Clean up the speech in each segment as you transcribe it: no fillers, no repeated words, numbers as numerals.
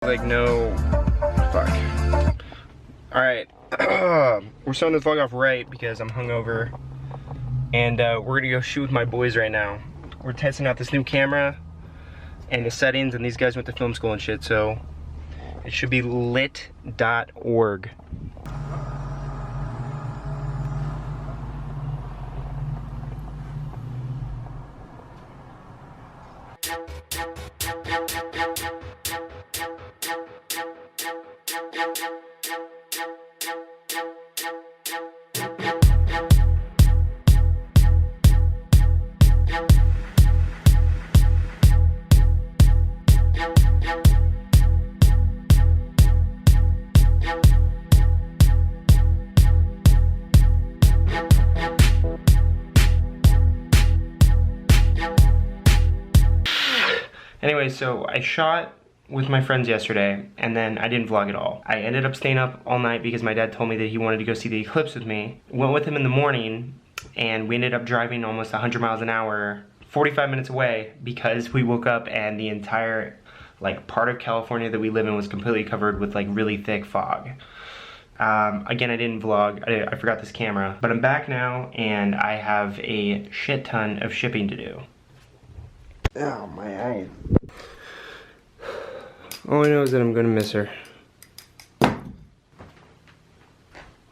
Like, no, fuck. Alright, we're starting this vlog off right because I'm hungover. And we're gonna go shoot with my boys right now. We're testing out this new camera and the settings, and these guys went to film school and shit, so it should be lit.org. Anyway, so I shot with my friends yesterday, and then I didn't vlog at all. I ended up staying up all night because my dad told me that he wanted to go see the eclipse with me. Went with him in the morning, and we ended up driving almost 100 miles an hour, 45 minutes away, because we woke up and the entire, like, part of California that we live in was completely covered with, like, really thick fog. Again, I didn't vlog, I forgot this camera, but I'm back now, and I have a shit ton of shipping to do. Oh, my eye. All I know is that I'm gonna miss her.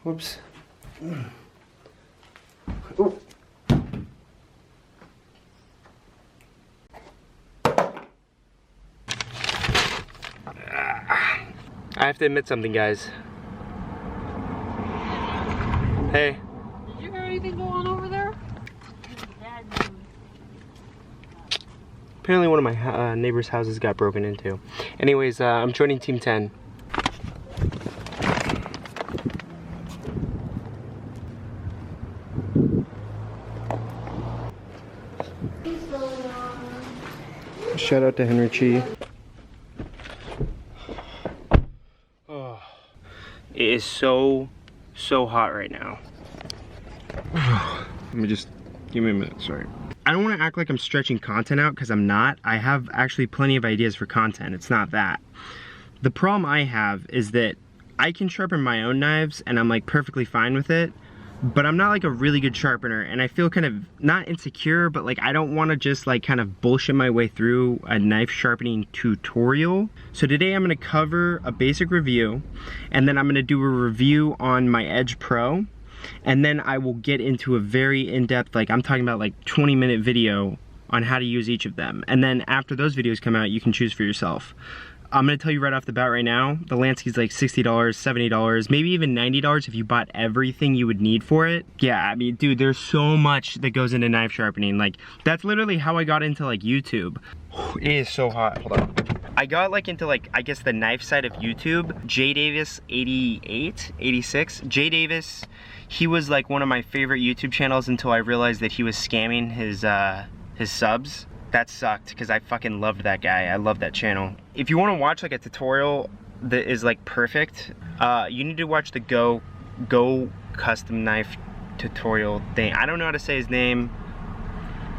Whoops. Ooh. I have to admit something, guys. Hey. Did you hear anything going on over there? Apparently one of my neighbor's houses got broken into. Anyways, I'm joining Team 10. Shout out to Henry Chi. Oh, it is so hot right now. Let me just, give me a minute, sorry. I don't want to act like I'm stretching content out, because I'm not. I have actually plenty of ideas for content. It's not that. The problem I have is that I can sharpen my own knives and I'm like perfectly fine with it, but I'm not like a really good sharpener, and I feel kind of not insecure, but like I don't want to just like kind of bullshit my way through a knife sharpening tutorial. So today I'm going to cover a basic review, and then I'm going to do a review on my Edge Pro. And then I will get into a very in-depth, like I'm talking about like 20-minute video on how to use each of them. And then after those videos come out, you can choose for yourself. I'm gonna tell you right off the bat right now, the Lansky's like $60, $70, maybe even $90 if you bought everything you would need for it. Yeah, I mean, dude, there's so much that goes into knife sharpening. Like, that's literally how I got into like YouTube. It is so hot, hold on. I got like into like, I guess the knife side of YouTube. J Davis 88, 86. J Davis, he was like one of my favorite YouTube channels until I realized that he was scamming his subs. That sucked, because I fucking loved that guy. I love that channel. If you want to watch like a tutorial that is like perfect, you need to watch the Go custom knife tutorial thing. I don't know how to say his name.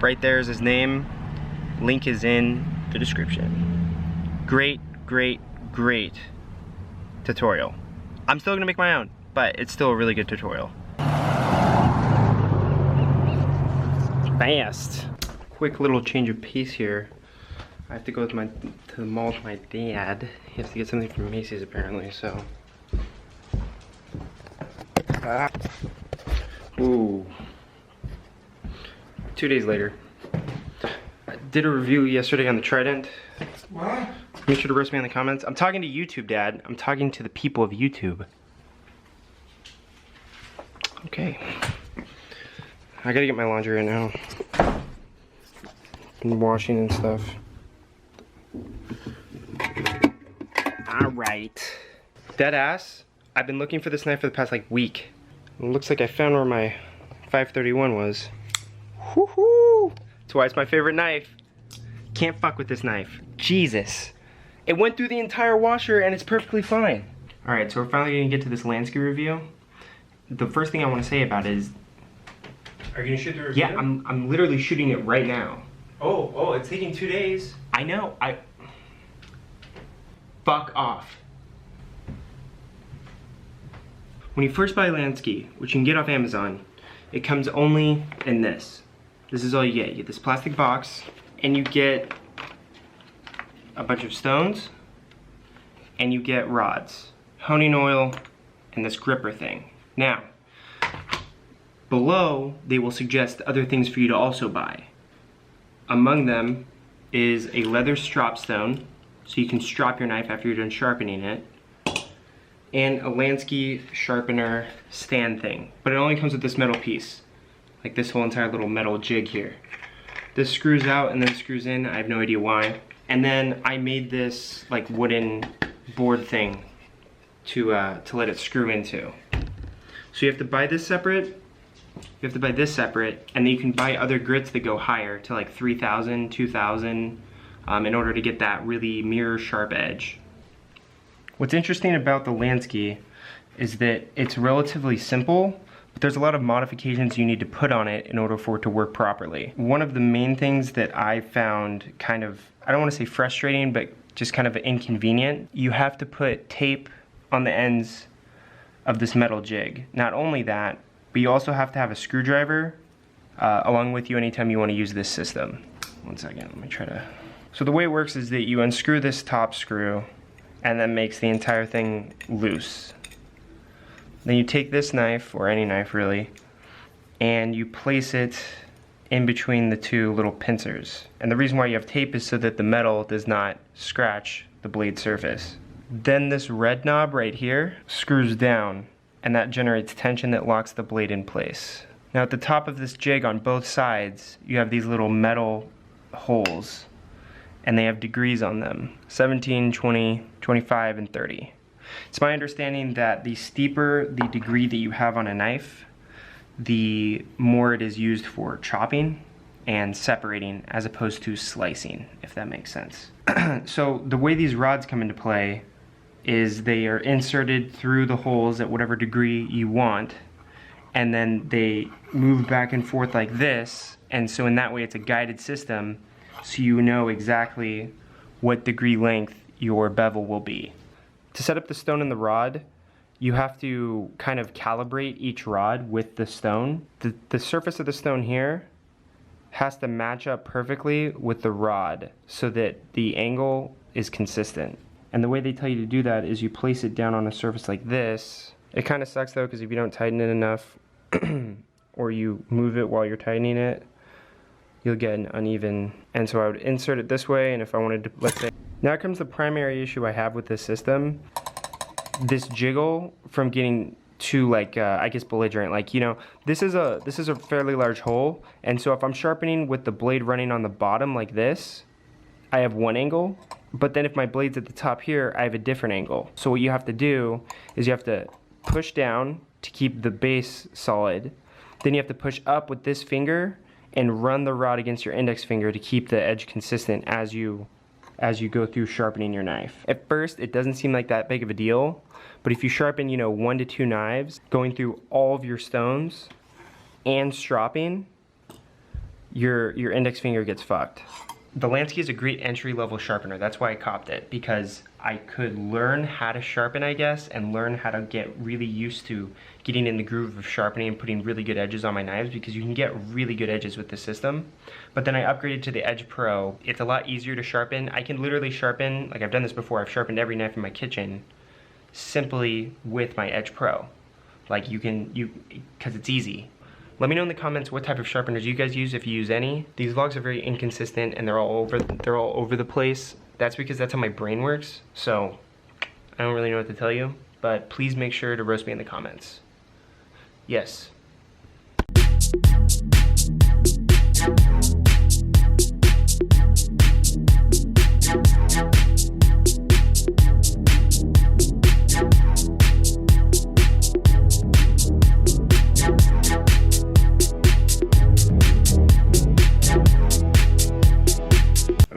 Right there is his name. Link is in the description. Great tutorial. I'm still gonna make my own, but it's still a really good tutorial. Fast. Quick little change of pace here. I have to go to the mall with my dad. He has to get something from Macy's apparently, so. Ooh. 2 days later. I did a review yesterday on the Trident. What? Make sure to roast me in the comments. I'm talking to YouTube, Dad. I'm talking to the people of YouTube. Okay. I gotta get my laundry right now. And washing and stuff. Alright. Dead ass, I've been looking for this knife for the past like week. It looks like I found where my 531 was. Woohoo! That's why it's my favorite knife. Can't fuck with this knife. Jesus. It went through the entire washer and it's perfectly fine. Alright, so we're finally gonna get to this Lansky review. The first thing I want to say about it is... Are you gonna shoot the review? Yeah, I'm literally shooting it right now. Oh, it's taking 2 days. I know, fuck off. When you first buy Lansky, which you can get off Amazon, it comes only in this. This is all you get. You get this plastic box, and you get a bunch of stones, and you get rods, honing oil, and this gripper thing. Now, below, they will suggest other things for you to also buy. Among them is a leather strop stone, so you can strop your knife after you're done sharpening it, and a Lansky sharpener stand thing. But it only comes with this metal piece, like this whole entire little metal jig here. This screws out and then screws in, I have no idea why. And then I made this like wooden board thing to let it screw into. So you have to buy this separate, you have to buy this separate, and then you can buy other grits that go higher to like 3,000, 2,000 in order to get that really mirror sharp edge. What's interesting about the Lansky is that it's relatively simple, but there's a lot of modifications you need to put on it in order for it to work properly. One of the main things that I found kind of, I don't want to say frustrating, but just kind of inconvenient, you have to put tape on the ends of this metal jig. Not only that, but you also have to have a screwdriver along with you anytime you want to use this system. One second, let me try to... So the way it works is that you unscrew this top screw, and that makes the entire thing loose. Then you take this knife, or any knife really, and you place it in between the two little pincers. And the reason why you have tape is so that the metal does not scratch the blade surface. Then this red knob right here screws down, and that generates tension that locks the blade in place. Now at the top of this jig on both sides, you have these little metal holes, and they have degrees on them, 17, 20, 25, and 30. It's my understanding that the steeper the degree that you have on a knife, the more it is used for chopping and separating as opposed to slicing, if that makes sense. So the way these rods come into play is they are inserted through the holes at whatever degree you want, and then they move back and forth like this, and so in that way it's a guided system, so you know exactly what degree length your bevel will be. To set up the stone and the rod, you have to kind of calibrate each rod with the stone. The surface of the stone here has to match up perfectly with the rod so that the angle is consistent. And the way they tell you to do that is you place it down on a surface like this. It kind of sucks though, because if you don't tighten it enough or you move it while you're tightening it, you'll get an uneven. And so I would insert it this way, and if I wanted to, let's say, now comes the primary issue I have with this system. This jiggle from getting too like, I guess belligerent. Like, you know, this is a fairly large hole, and so if I'm sharpening with the blade running on the bottom like this, I have one angle, but then if my blade's at the top here, I have a different angle. So what you have to do is you have to push down to keep the base solid, then you have to push up with this finger and run the rod against your index finger to keep the edge consistent as you go through sharpening your knife. At first, it doesn't seem like that big of a deal, but if you sharpen, you know, 1 to 2 knives, going through all of your stones and stropping, your index finger gets fucked. The Lansky is a great entry-level sharpener. That's why I copped it, because I could learn how to sharpen, I guess, and learn how to get really used to getting in the groove of sharpening and putting really good edges on my knives, because you can get really good edges with this system. But then I upgraded to the Edge Pro. It's a lot easier to sharpen. I can literally sharpen, like I've done this before, I've sharpened every knife in my kitchen simply with my Edge Pro. Like because it's easy. Let me know in the comments what type of sharpeners you guys use, if you use any. These vlogs are very inconsistent and they're all over the place. That's because that's how my brain works. So I don't really know what to tell you, but please make sure to roast me in the comments. Yes.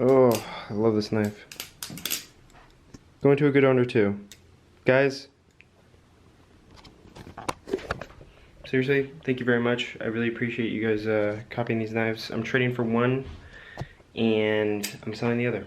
Oh, I love this knife. Going to a good owner too. Guys, seriously, thank you very much. I really appreciate you guys copying these knives. I'm trading for one and I'm selling the other.